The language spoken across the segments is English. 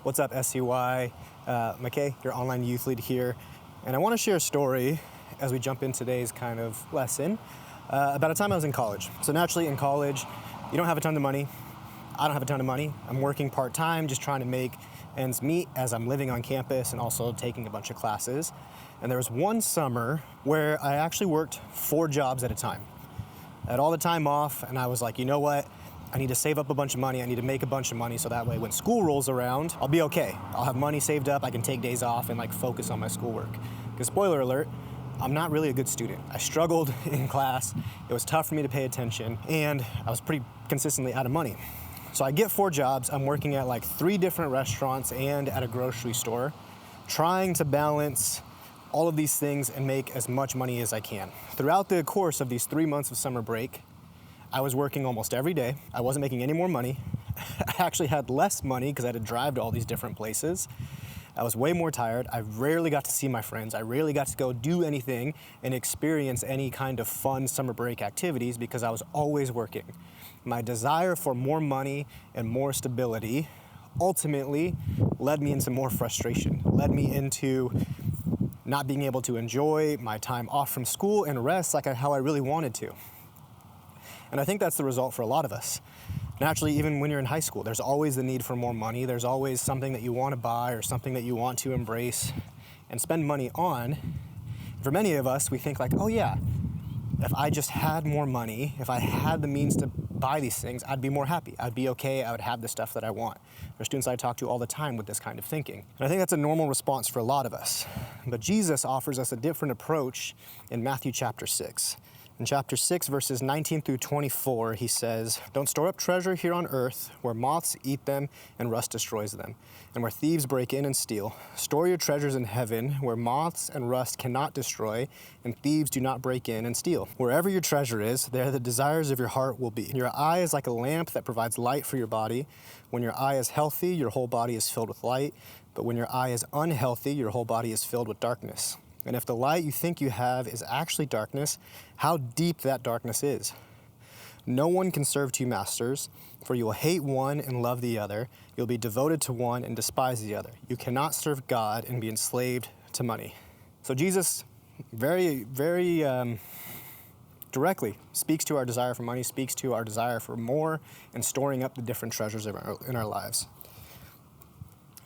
What's up, SCY? McKay, your online youth lead here. And I want to share a story as we jump in today's kind of lesson about a time I was in college. So naturally in college, you don't have a ton of money. I don't have a ton of money. I'm working part-time, just trying to make ends meet as I'm living on campus and also taking a bunch of classes. And there was one summer where I actually worked 4 jobs at a time. I had all the time off, and I was like, you know what? I need to save up a bunch of money. I need to make a bunch of money so that way when school rolls around, I'll be okay. I'll have money saved up. I can take days off and focus on my schoolwork. Because spoiler alert, I'm not really a good student. I struggled in class. It was tough for me to pay attention, and I was pretty consistently out of money. So I get 4 jobs. I'm working at 3 different restaurants and at a grocery store, trying to balance all of these things and make as much money as I can. Throughout the course of these 3 months of summer break, I was working almost every day. I wasn't making any more money. I actually had less money because I had to drive to all these different places. I was way more tired. I rarely got to see my friends. I rarely got to go do anything and experience any kind of fun summer break activities because I was always working. My desire for more money and more stability ultimately led me into more frustration, led me into not being able to enjoy my time off from school and rest how I really wanted to. And I think that's the result for a lot of us. Naturally, even when you're in high school, there's always the need for more money. There's always something that you want to buy or something that you want to embrace and spend money on. For many of us, we think oh yeah, if I just had more money, if I had the means to buy these things, I'd be more happy. I'd be okay. I would have the stuff that I want. There's students I talk to all the time with this kind of thinking. And I think that's a normal response for a lot of us. But Jesus offers us a different approach in Matthew chapter 6. In chapter 6, verses 19 through 24, he says, "Don't store up treasure here on earth, where moths eat them and rust destroys them, and where thieves break in and steal. Store your treasures in heaven, where moths and rust cannot destroy, and thieves do not break in and steal. Wherever your treasure is, there the desires of your heart will be. Your eye is like a lamp that provides light for your body. When your eye is healthy, your whole body is filled with light, but when your eye is unhealthy, your whole body is filled with darkness. And if the light you think you have is actually darkness, how deep that darkness is. No one can serve 2 masters, for you will hate one and love the other. You'll be devoted to one and despise the other. You cannot serve God and be enslaved to money." So Jesus very directly speaks to our desire for money, speaks to our desire for more and storing up the different treasures in our lives.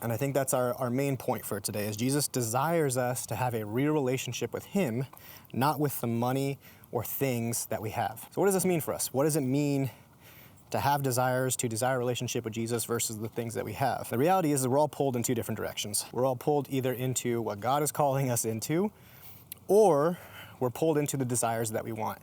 And I think that's our main point for today, is Jesus desires us to have a real relationship with him, not with the money or things that we have. So what does this mean for us? What does it mean to have desires, to desire a relationship with Jesus versus the things that we have? The reality is that we're all pulled in 2 different directions. We're all pulled either into what God is calling us into, or we're pulled into the desires that we want.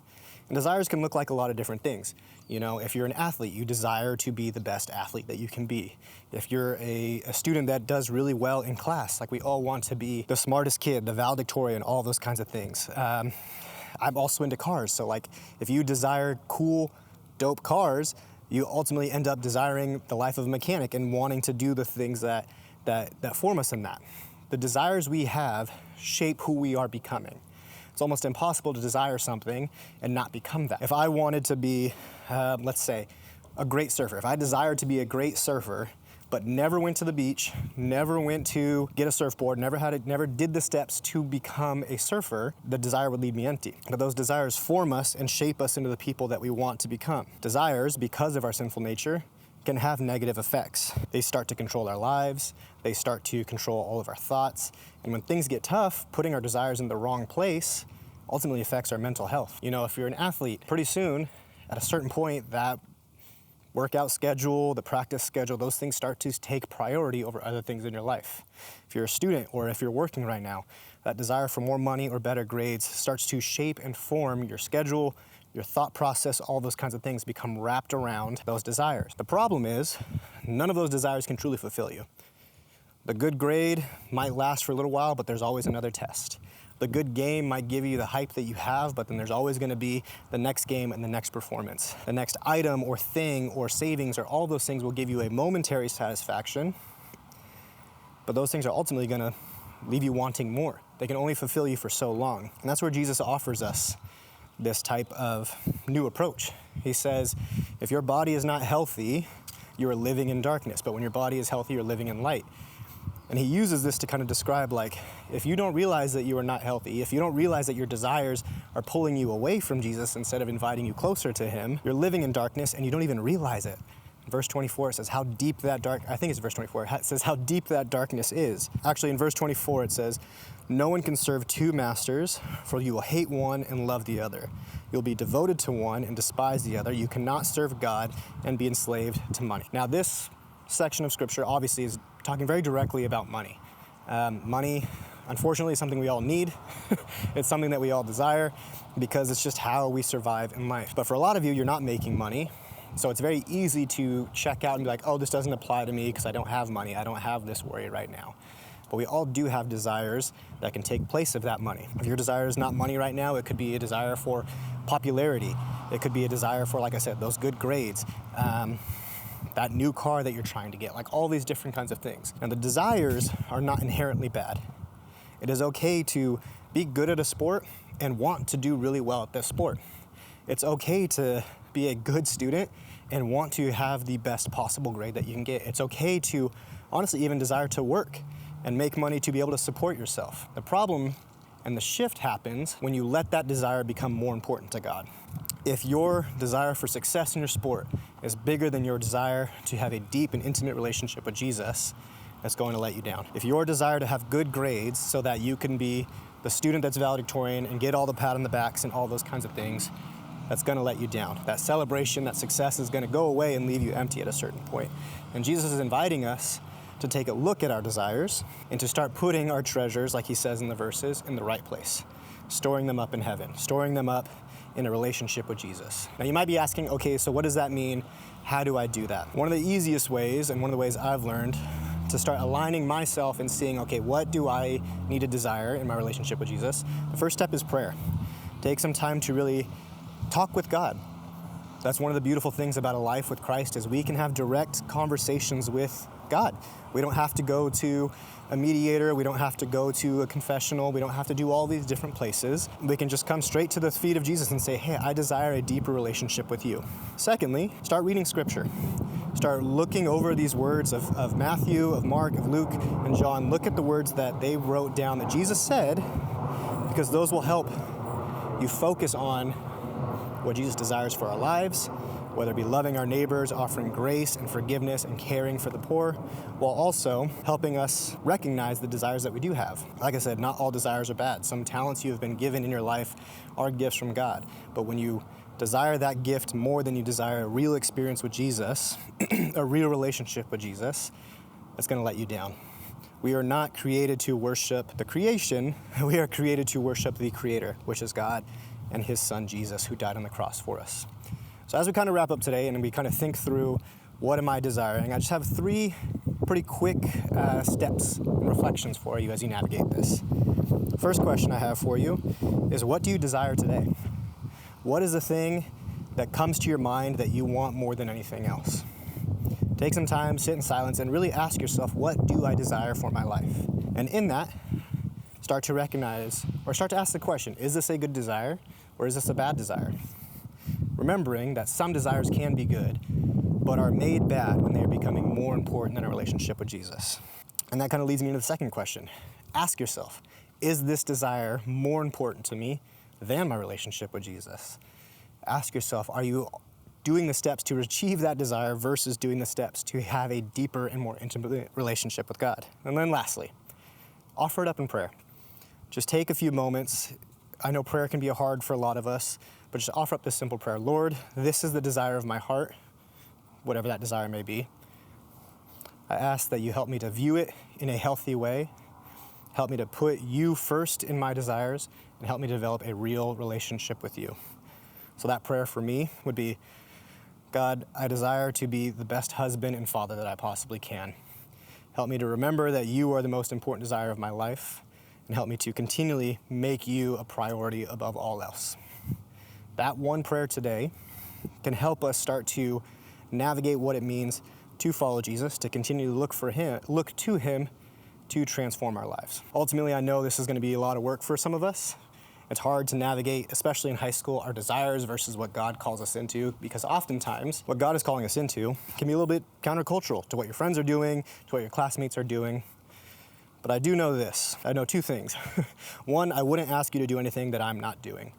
And desires can look like a lot of different things. You know, if you're an athlete, you desire to be the best athlete that you can be. If you're a student that does really well in class, we all want to be the smartest kid, the valedictorian, all those kinds of things. I'm also into cars, so if you desire cool, dope cars, you ultimately end up desiring the life of a mechanic and wanting to do the things that form us in that. The desires we have shape who we are becoming. It's almost impossible to desire something and not become that. If I wanted to be, let's say, a great surfer, if I desired to be a great surfer, but never went to the beach, never went to get a surfboard, never did the steps to become a surfer, the desire would leave me empty. But those desires form us and shape us into the people that we want to become. Desires, because of our sinful nature, can have negative effects. They start to control our lives, they start to control all of our thoughts, and when things get tough, putting our desires in the wrong place ultimately affects our mental health. You know, if you're an athlete, pretty soon, at a certain point, that workout schedule, the practice schedule, those things start to take priority over other things in your life. If you're a student or if you're working right now, that desire for more money or better grades starts to shape and form your schedule, your thought process, all those kinds of things become wrapped around those desires. The problem is, none of those desires can truly fulfill you. The good grade might last for a little while, but there's always another test. The good game might give you the hype that you have, but then there's always going to be the next game and the next performance. The next item or thing or savings or all those things will give you a momentary satisfaction, but those things are ultimately going to leave you wanting more. They can only fulfill you for so long. And that's where Jesus offers us this type of new approach. He says, if your body is not healthy, you are living in darkness. But when your body is healthy, you're living in light. And he uses this to kind of describe, like, if you don't realize that you are not healthy, if you don't realize that your desires are pulling you away from Jesus instead of inviting you closer to him, you're living in darkness and you don't even realize it. Verse 24 says how deep that it says how deep that darkness is. Actually, in verse 24 it says, no one can serve two masters, for you will hate one and love the other. You'll be devoted to one and despise the other. You cannot serve God and be enslaved to money. Now, this section of scripture obviously is talking very directly about money. Money, unfortunately, is something we all need. It's something that we all desire because it's just how we survive in life. But for a lot of you, you're not making money. So it's very easy to check out and be like, oh, this doesn't apply to me because I don't have money. I don't have this worry right now. But we all do have desires that can take place of that money. If your desire is not money right now, it could be a desire for popularity. It could be a desire for, like I said, those good grades. That new car that you're trying to get, like all these different kinds of things. And the desires are not inherently bad. It is okay to be good at a sport and want to do really well at this sport. It's okay to be a good student and want to have the best possible grade that you can get. It's okay to honestly even desire to work and make money to be able to support yourself. The problem and the shift happens when you let that desire become more important to God. If your desire for success in your sport is bigger than your desire to have a deep and intimate relationship with Jesus, that's going to let you down. If your desire to have good grades so that you can be the student that's valedictorian and get all the pat on the backs and all those kinds of things, that's going to let you down. That celebration, that success is going to go away and leave you empty at a certain point. And Jesus is inviting us to take a look at our desires and to start putting our treasures, like he says in the verses, in the right place, storing them up in heaven, storing them up in a relationship with Jesus. Now you might be asking, okay, so what does that mean? How do I do that? One of the easiest ways, and one of the ways I've learned to start aligning myself and seeing, okay, what do I need to desire in my relationship with Jesus? The first step is prayer. Take some time to really talk with God. That's one of the beautiful things about a life with Christ is we can have direct conversations with God. We don't have to go to a mediator. We don't have to go to a confessional. We don't have to do all these different places. We can just come straight to the feet of Jesus and say, hey, I desire a deeper relationship with you. Secondly, start reading scripture. Start looking over these words of Matthew, of Mark, of Luke, and John. Look at the words that they wrote down that Jesus said, because those will help you focus on what Jesus desires for our lives, whether it be loving our neighbors, offering grace and forgiveness and caring for the poor, while also helping us recognize the desires that we do have. Like I said, not all desires are bad. Some talents you have been given in your life are gifts from God. But when you desire that gift more than you desire a real experience with Jesus, a real relationship with Jesus, it's going to let you down. We are not created to worship the creation. We are created to worship the Creator, which is God and his Son, Jesus, who died on the cross for us. So as we kind of wrap up today and we kind of think through what am I desiring, I just have 3 pretty quick steps and reflections for you as you navigate this. First question I have for you is, what do you desire today? What is the thing that comes to your mind that you want more than anything else? Take some time, sit in silence, and really ask yourself, what do I desire for my life? And in that, start to recognize, or start to ask the question, is this a good desire, or is this a bad desire? Remembering that some desires can be good, but are made bad when they are becoming more important than a relationship with Jesus. And that kind of leads me into the second question. Ask yourself, is this desire more important to me than my relationship with Jesus? Ask yourself, are you doing the steps to achieve that desire versus doing the steps to have a deeper and more intimate relationship with God? And then lastly, offer it up in prayer. Just take a few moments. I know prayer can be hard for a lot of us, but just offer up this simple prayer. Lord, this is the desire of my heart, whatever that desire may be. I ask that you help me to view it in a healthy way. Help me to put you first in my desires and help me develop a real relationship with you. So that prayer for me would be, God, I desire to be the best husband and father that I possibly can. Help me to remember that you are the most important desire of my life, and help me to continually make you a priority above all else. That one prayer today can help us start to navigate what it means to follow Jesus, to continue to look to him to transform our lives. Ultimately, I know this is going to be a lot of work for some of us, It's hard to navigate, especially in high school, our desires versus what God calls us into, because oftentimes what God is calling us into can be a little bit countercultural to what your friends are doing, to what your classmates are doing. But I do know this. I know two things. One, I wouldn't ask you to do anything that I'm not doing.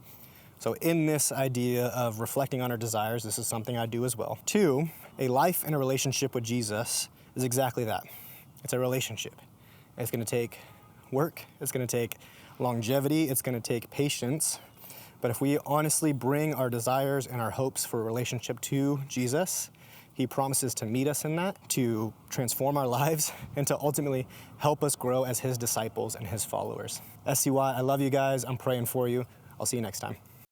So in this idea of reflecting on our desires, this is something I do as well. Two, a life and a relationship with Jesus is exactly that. It's a relationship. It's going to take work. It's going to take longevity. It's going to take patience. But if we honestly bring our desires and our hopes for a relationship to Jesus, He promises to meet us in that, to transform our lives, and to ultimately help us grow as His disciples and His followers. SCY, I love you guys. I'm praying for you. I'll see you next time.